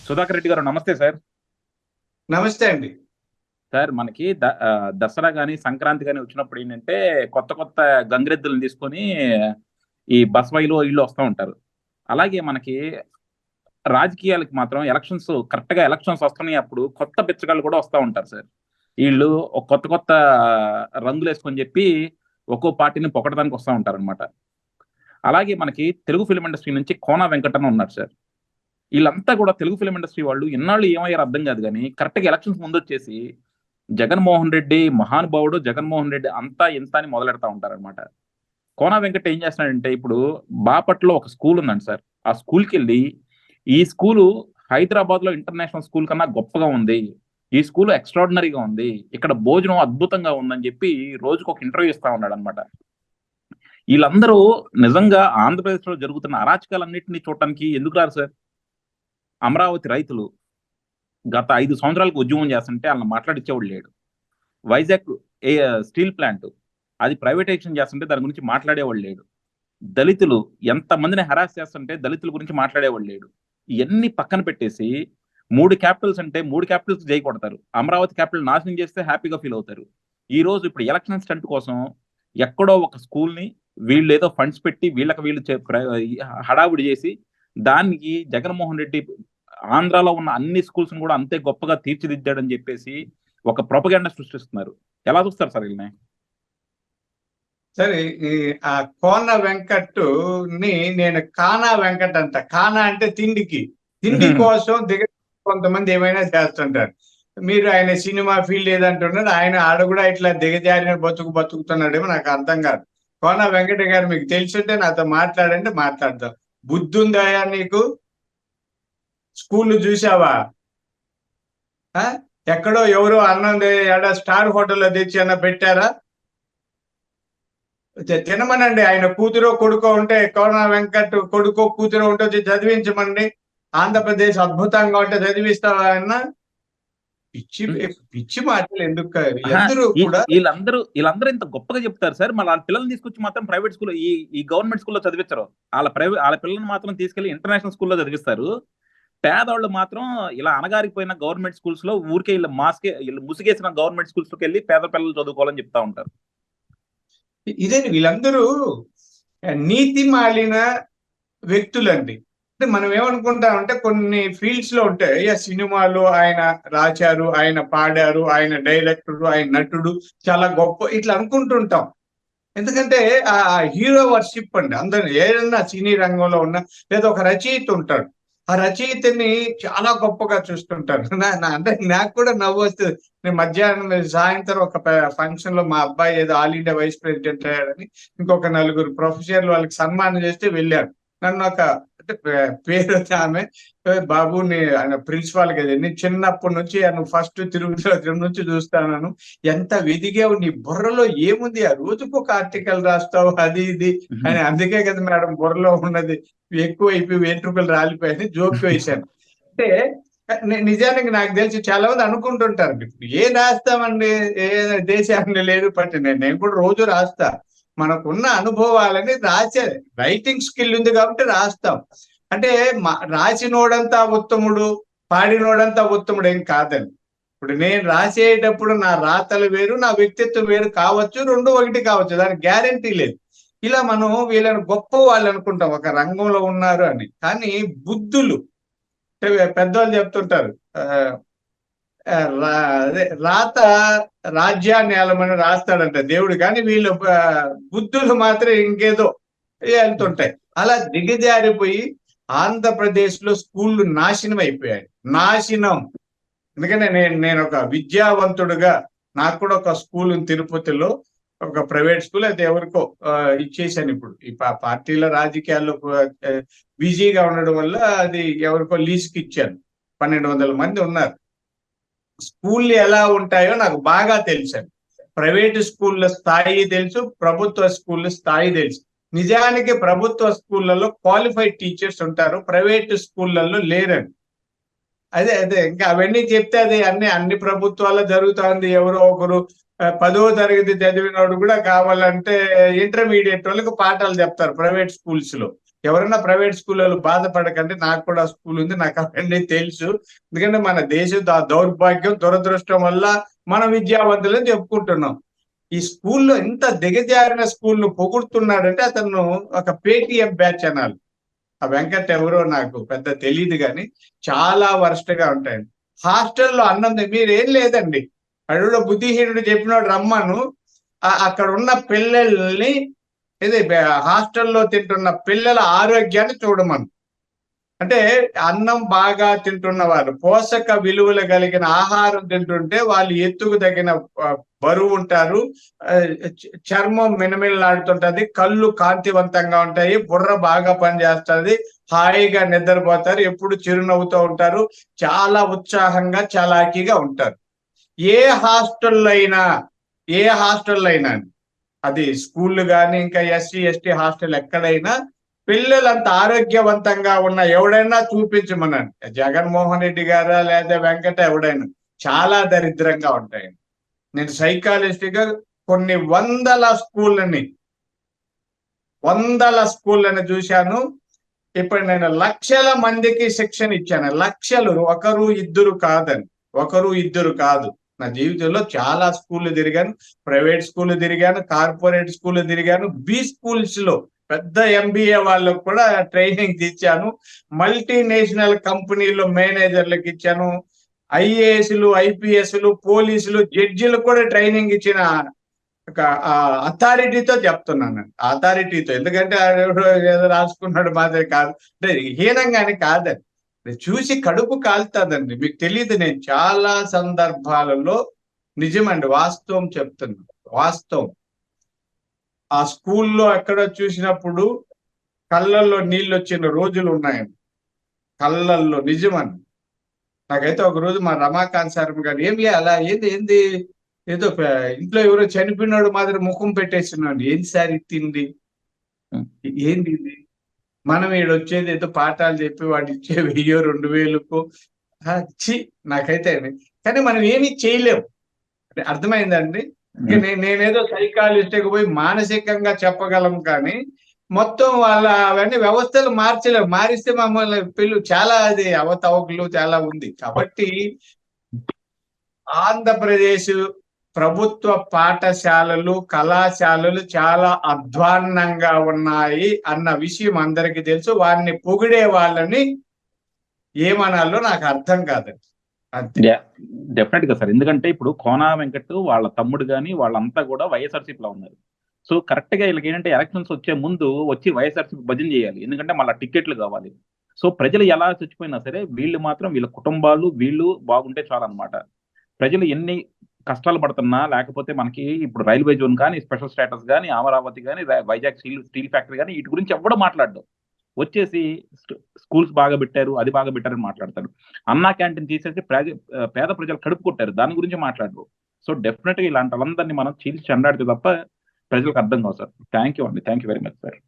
సుధాకర్ రెడ్డి గారు నమస్తే సార్. నమస్తే అండి. సార్ మనకి దసరా కానీ సంక్రాంతి కానీ వచ్చినప్పుడు ఏంటంటే కొత్త కొత్త గంగిరెద్దులను తీసుకొని ఈ బసవైలు ఇల్లు వస్తూ ఉంటారు. అలాగే మనకి రాజకీయాలకి మాత్రం కరెక్ట్ గా ఎలక్షన్స్ వస్తున్నాయి, అప్పుడు కొత్త బిచ్చగాళ్ళు కూడా వస్తూ ఉంటారు సార్. వీళ్ళు ఒక కొత్త కొత్త రంగులు వేసుకొని చెప్పి ఒక్కో పార్టీని పొగడడానికి వస్తూ ఉంటారు అనమాట. అలాగే మనకి తెలుగు ఫిలిం ఇండస్ట్రీ నుంచి కోన వెంకటన్న ఉన్నారు సార్. వీళ్ళంతా కూడా తెలుగు ఫిలిం ఇండస్ట్రీ వాళ్ళు ఇన్నాళ్ళు ఏమయ్యారు అర్థం కాదు, కానీ కరెక్ట్ గా ఎలక్షన్స్ ముందు వచ్చేసి జగన్మోహన్ రెడ్డి మహానుభావుడు, జగన్మోహన్ రెడ్డి అంతా ఇంత అని మొదలెడతా ఉంటారనమాట. కోన వెంకట ఏం చేస్తున్నాడంటే, ఇప్పుడు బాపట్లో ఒక స్కూల్ ఉందండి సార్. ఆ స్కూల్కి వెళ్ళి ఈ స్కూలు హైదరాబాద్ లో ఇంటర్నేషనల్ స్కూల్ కన్నా గొప్పగా ఉంది, ఈ స్కూల్ ఎక్స్ట్రాడినరీగా ఉంది, ఇక్కడ భోజనం అద్భుతంగా ఉందని చెప్పి రోజుకు ఒక ఇంటర్వ్యూ ఇస్తా ఉన్నాడు అనమాట. వీళ్ళందరూ నిజంగా ఆంధ్రప్రదేశ్ లో జరుగుతున్న అరాచకాలన్నింటినీ చూడటానికి ఎందుకు రారు సార్? అమరావతి రైతులు గత 5 సంవత్సరాలకు ఉద్యమం చేస్తుంటే వాళ్ళని మాట్లాడిచ్చేవాడు లేడు. వైజాగ్ స్టీల్ ప్లాంట్ అది ప్రైవేటైజేషన్ చేస్తుంటే దాని గురించి మాట్లాడేవాడు లేడు. దళితులు ఎంతమందిని హెరాస్ చేస్తుంటే దళితుల గురించి మాట్లాడేవాడు లేడు. ఇవన్నీ పక్కన పెట్టేసి 3 క్యాపిటల్స్ అంటే 3 క్యాపిటల్స్ జై కొడతారు, అమరావతి క్యాపిటల్ నాశనం చేస్తే హ్యాపీగా ఫీల్ అవుతారు. ఈ రోజు ఇప్పుడు ఎలక్షన్ స్టంట్ కోసం ఎక్కడో ఒక స్కూల్ ని వీళ్ళు ఏదో ఫండ్స్ పెట్టి వీళ్ళు హడావుడి చేసి దానికి జగన్మోహన్ రెడ్డి ఆంధ్రాలో ఉన్న అన్ని స్కూల్స్ కూడా అంతే గొప్పగా తీర్చిదిద్దాడని చెప్పేసి ఒక ప్రొపగండా సృష్టిస్తున్నారు. ఎలా చూస్తారు సార్ వీళ్ళని? సరే, ఆ కోన వెంకట్ ని నేను కానా వెంకట్ అంట. కానా అంటే తిండి కోసం కొంతమంది ఏమైనా చేస్తుంటారు. మీరు ఆయన సినిమా ఫీల్డ్ ఏదంటున్నారు, ఆయన ఆడ కూడా ఇట్లా దిగజారిన బతుకుతున్నాడేమో నాకు అర్థం కాదు. కోన వెంకట గారు మీకు తెలిసింటే నాతో మాట్లాడంటే మాట్లాడతాం. బుద్ధి ఉందా నీకు? స్కూల్ చూసావా? ఎక్కడో ఎవరో అన్నం స్టార్ హోటల్లో తెచ్చి అన్న పెట్టారా? తినమనండి. ఆయన కూతురో కొడుకో ఉంటే, కోన వెంకట్ కొడుకో కూతురో ఉంటే చదివించమండి. ఆంధ్రప్రదేశ్ అద్భుతంగా ఉంటే చదివిస్తావా ఆయన? పిచ్చి మాటలు ఎందుకు? వీళ్ళందరూ ఇంత గొప్పగా చెప్తారు సార్, మళ్ళీ వాళ్ళ పిల్లల్ని తీసుకొచ్చి మాత్రం ప్రైవేట్ స్కూల్, ఈ గవర్నమెంట్ స్కూల్లో చదివించరు. వాళ్ళ పిల్లల్ని మాత్రం తీసుకెళ్లి ఇంటర్నేషనల్ స్కూల్లో చదివిస్తారు. పేదవాళ్ళు మాత్రం ఇలా అనగారిపోయిన గవర్నమెంట్ స్కూల్స్ లో ఊరికే వీళ్ళు ముసుగేసిన గవర్నమెంట్ స్కూల్స్ లోకి వెళ్ళి పేద పిల్లలు చదువుకోవాలని చెప్తా ఉంటారు. ఇదే వీళ్ళందరూ నీతి మాలిన వ్యక్తులండి. అంటే మనం ఏమనుకుంటామంటే కొన్ని ఫీల్డ్స్ లో ఉంటాయి, సినిమాలు ఆయన రాశారు, ఆయన పాడారు, ఆయన డైరెక్టర్, ఆయన నటుడు చాలా గొప్ప ఇట్లా అనుకుంటుంటాం. ఎందుకంటే ఆ హీరో వర్షిప్ అండి. అందరూ ఏదన్నా సినీ రంగంలో ఉన్న లేదా ఒక రచయిత ఉంటాడు, ఆ రచయితని చాలా గొప్పగా చూస్తుంటారు. అంటే నాకు కూడా నవ్వు వస్తుంది. నేను మధ్యాహ్నం సాయంత్రం ఒక ఫంక్షన్ లో మా అబ్బాయి ఏదో ఆల్ ఇండియా వైస్ ప్రెసిడెంట్ అయ్యాడని ఇంకొక 4 ప్రొఫెసర్లు వాళ్ళకి సన్మానం చేస్తే వెళ్ళారు. నన్ను ఒక పేరు ఆమె, బాబు ఆయన ప్రిన్సిపాల్ కదా, నేను చిన్నప్పటి నుంచి నువ్వు ఫస్ట్ తిరుగుతున్న నుంచి చూస్తాను, ఎంత వెదిగావు, నీ బుర్రలో ఏముంది, ఆ రోజుకు ఒక ఆర్టికల్ రాస్తావు అది ఇది అని. అందుకే కదా మేడం బుర్రలో ఉన్నది ఎక్కువ అయిపోయి వెంట్రుకలు రాలిపోయాయని జోక్ వేశాను. అంటే నిజానికి నాకు తెలిసి చాలా మంది అనుకుంటుంటారు, ఇప్పుడు ఏం రాస్తామండి, ఏ దేశాన్ని లేదు పట్టి. నేను కూడా రోజు రాస్తా, మనకున్న అనుభవాలని రాసేది. రైటింగ్ స్కిల్ ఉంది కాబట్టి రాస్తాం. అంటే రాసినోడంతా ఉత్తముడు, పాడినోడంతా ఉత్తముడు ఏం కాదండి. ఇప్పుడు నేను రాసేటప్పుడు నా రాతలు వేరు, నా వ్యక్తిత్వం వేరు కావచ్చు, 2 ఒకటి కావచ్చు, దానికి గ్యారంటీ లేదు. ఇలా మనం వీళ్ళని గొప్ప వాళ్ళు అనుకుంటాం, ఒక రంగంలో ఉన్నారు అని. కానీ బుద్ధులు పెద్దవాళ్ళు చెప్తుంటారు, రాత రాజ్యాన్ని ఏలమని రాస్తాడంట దేవుడు, కానీ వీళ్ళు బుద్ధులు మాత్రం ఇంకేదో వెళ్తుంటాయి. అలా దిగజారిపోయి ఆంధ్రప్రదేశ్ లో స్కూళ్ళు నాశనం అయిపోయాయి. నాశనం. ఎందుకంటే నేను ఒక విద్యావంతుడుగా నాకు కూడా ఒక స్కూల్ తిరుపతిలో, ఒక ప్రైవేట్ స్కూల్ అయితే ఎవరికో ఇచ్చేసాను. ఇప్పుడు ఈ పార్టీల రాజకీయాల్లో బిజీగా ఉండడం వల్ల అది ఎవరికో లీజుకి ఇచ్చాను. 1200 మంది ఉన్నారు. స్కూళ్ళు ఎలా ఉంటాయో నాకు బాగా తెలుసు. ప్రైవేటు స్కూళ్ళ స్థాయి తెలుసు, ప్రభుత్వ స్కూళ్ళ స్థాయి తెలుసు. నిజానికి ప్రభుత్వ స్కూళ్ళలో క్వాలిఫైడ్ టీచర్స్ ఉంటారు, ప్రైవేటు స్కూళ్ళల్లో లేరండి. అదే ఇంకా అవన్నీ చెప్తే అది అన్ని ప్రభుత్వాల్లో జరుగుతుంది. ఎవరో ఒకరు 10వ తరగతి చదివినోడు కూడా కావాలంటే ఇంటర్మీడియట్ వాళ్ళకి పాఠాలు చెప్తారు ప్రైవేట్ స్కూల్స్ లో. ఎవరైనా ప్రైవేట్ స్కూళ్ళలో బాధపడకండి, నాకు కూడా స్కూల్ ఉంది, నాకు అవన్నీ తెలుసు. ఎందుకంటే మన దేశ దౌర్భాగ్యం, దురదృష్టం వల్ల మన విద్యావంతులని చెప్పుకుంటున్నాం. ఈ స్కూల్లో ఇంత దిగజారిన స్కూల్ను పొగుడుతున్నాడంటే అతను ఒక పేటీఎం బ్యాచ్ అనాలి. ఆ వెంకట్ ఎవరో నాకు పెద్ద తెలియదు కానీ చాలా వరస్ట్ గా ఉంటాయండి. హాస్టల్లో అన్నం మీరేం లేదండి, అడుగులో బుద్ధిహీనుడు చెప్పినాడు రమ్మను, అక్కడ ఉన్న పిల్లల్ని ఇది హాస్టల్లో తింటున్న పిల్లల ఆరోగ్యాన్ని చూడమను. అంటే అన్నం బాగా తింటున్న వారు, పోషక విలువలు కలిగిన ఆహారం తింటుంటే వాళ్ళు ఎత్తుకు తగిన బరువు ఉంటారు, చర్మం మినమిల్లాడుతుంటది, కళ్ళు కాంతివంతంగా ఉంటాయి, బుర్ర బాగా పనిచేస్తుంది, హాయిగా నిద్రపోతారు, ఎప్పుడు చిరునవ్వుతూ ఉంటారు, చాలా ఉత్సాహంగా చలాకీగా ఉంటారు. ఏ హాస్టల్లో అయినా అది స్కూళ్ళు కానీ ఇంకా ఎస్సీ ఎస్టీ హాస్టల్ ఎక్కడైనా పిల్లలంత ఆరోగ్యవంతంగా ఉన్న ఎవడైనా చూపించమనండి, జగన్మోహన్ రెడ్డి గారా లేదా వెంకట ఎవడైనా, చాలా దరిద్రంగా ఉంటాయి. నేను సైకాలజిస్ట్ గా కొన్ని వందల స్కూళ్ళని చూశాను. ఇప్పుడు నేను లక్షల మందికి శిక్షణ ఇచ్చాను. లక్షలు, ఒకరు ఇద్దరు కాదు. నా జీవితంలో చాలా స్కూళ్ళు తిరిగాను, ప్రైవేట్ స్కూళ్ళు తిరిగాను, కార్పొరేట్ స్కూళ్ళు తిరిగాను, బి స్కూల్స్ లో పెద్ద ఎంబీఏ వాళ్ళకు కూడా ట్రైనింగ్ ఇచ్చాను, మల్టీనేషనల్ కంపెనీలో మేనేజర్లకు ఇచ్చాను, ఐఏఎస్లు, ఐపీఎస్లు, పోలీసులు, జడ్జిలకు కూడా ట్రైనింగ్ ఇచ్చిన ఒక అథారిటీతో చెప్తున్నాను. అథారిటీతో, ఎందుకంటే ఏదో రాసుకున్నాడు మాదిరి కాదు, అంటే హీనంగాని కాదండి, చూసి కడుపు కాలుతుందండి. మీకు తెలియదు, నేను చాలా సందర్భాలలో నిజమండి, వాస్తవం చెప్తున్నాను, వాస్తవం. ఆ స్కూల్లో ఎక్కడో చూసినప్పుడు కళ్ళల్లో నీళ్ళు వచ్చిన రోజులు ఉన్నాయండి, కళ్ళల్లో, నిజమండి. నాకైతే ఒక రోజు మా రమాకాంత్ సార్ గారు, ఏమి అలా ఏంది ఏదో ఇంట్లో ఎవరో చనిపోయినాడు మాదిరి ముఖం పెట్టేస్తున్నాడు, ఏంది సార్ తిండి, ఏంది ఇది, మనం ఈడొచ్చేది ఏదో పాఠాలు చెప్పి వాడు ఇచ్చే 1000-2000కు నాకైతే, కానీ మనం ఏమీ చేయలేము, అర్థమైందండి. నేనేదో సైకాలజిస్ట్కి పోయి మానసికంగా చెప్పగలం కానీ మొత్తం వాళ్ళ అవన్నీ వ్యవస్థలు మార్చలేము. మారిస్తే మమ్మల్ని చాలా అది అవతవకలు చాలా ఉంది. కాబట్టి ఆంధ్రప్రదేశ్ ప్రభుత్వ పాఠశాలలు, కళాశాలలు చాలా అధ్వాన్నంగా ఉన్నాయి అన్న విషయం అందరికీ తెలుసు. వారిని పొగిడే వాళ్ళని ఏమనాలో నాకు అర్థం కాదండి. డెఫినెట్ గా సార్, ఎందుకంటే ఇప్పుడు కోనా వెంకట్ వాళ్ళ తమ్ముడు గాని వాళ్ళంతా కూడా వైఎస్ఆర్సీపీలో ఉన్నారు. సో కరెక్ట్ గా వీళ్ళకి ఏంటంటే ఎలక్షన్స్ వచ్చే ముందు వచ్చి వైఎస్ఆర్సీపీ భజన చేయాలి, ఎందుకంటే మళ్ళీ టికెట్లు కావాలి. సో ప్రజలు ఎలా చచ్చిపోయినా సరే వీళ్ళు మాత్రం, వీళ్ళ కుటుంబాలు వీళ్ళు బాగుంటే చాలన్నమాట. ప్రజలు ఎన్ని కష్టాలు పడుతున్నా, లేకపోతే మనకి ఇప్పుడు రైల్వే జోన్ కానీ, స్పెషల్ స్టేటస్ కానీ, అమరావతి కానీ, వైజాగ్ స్టీల్ ఫ్యాక్టరీ కానీ, వీటి గురించి ఎవడో మాట్లాడడం, వచ్చేసి స్కూల్స్ బాగా పెట్టారు, అది బాగా పెట్టారని మాట్లాడతారు. అన్నా క్యాంటీన్ తీసేసి పేద ప్రజలు కడుపు కొట్టారు, దాని గురించి మాట్లాడరు. సో డెఫినెట్ గా ఇలాంటి వాళ్ళందరినీ మనం చీల్చి చెండాడితే తప్ప ప్రజలకు అర్థం కావు సార్. థ్యాంక్ యూ అండి, thank you very much sir.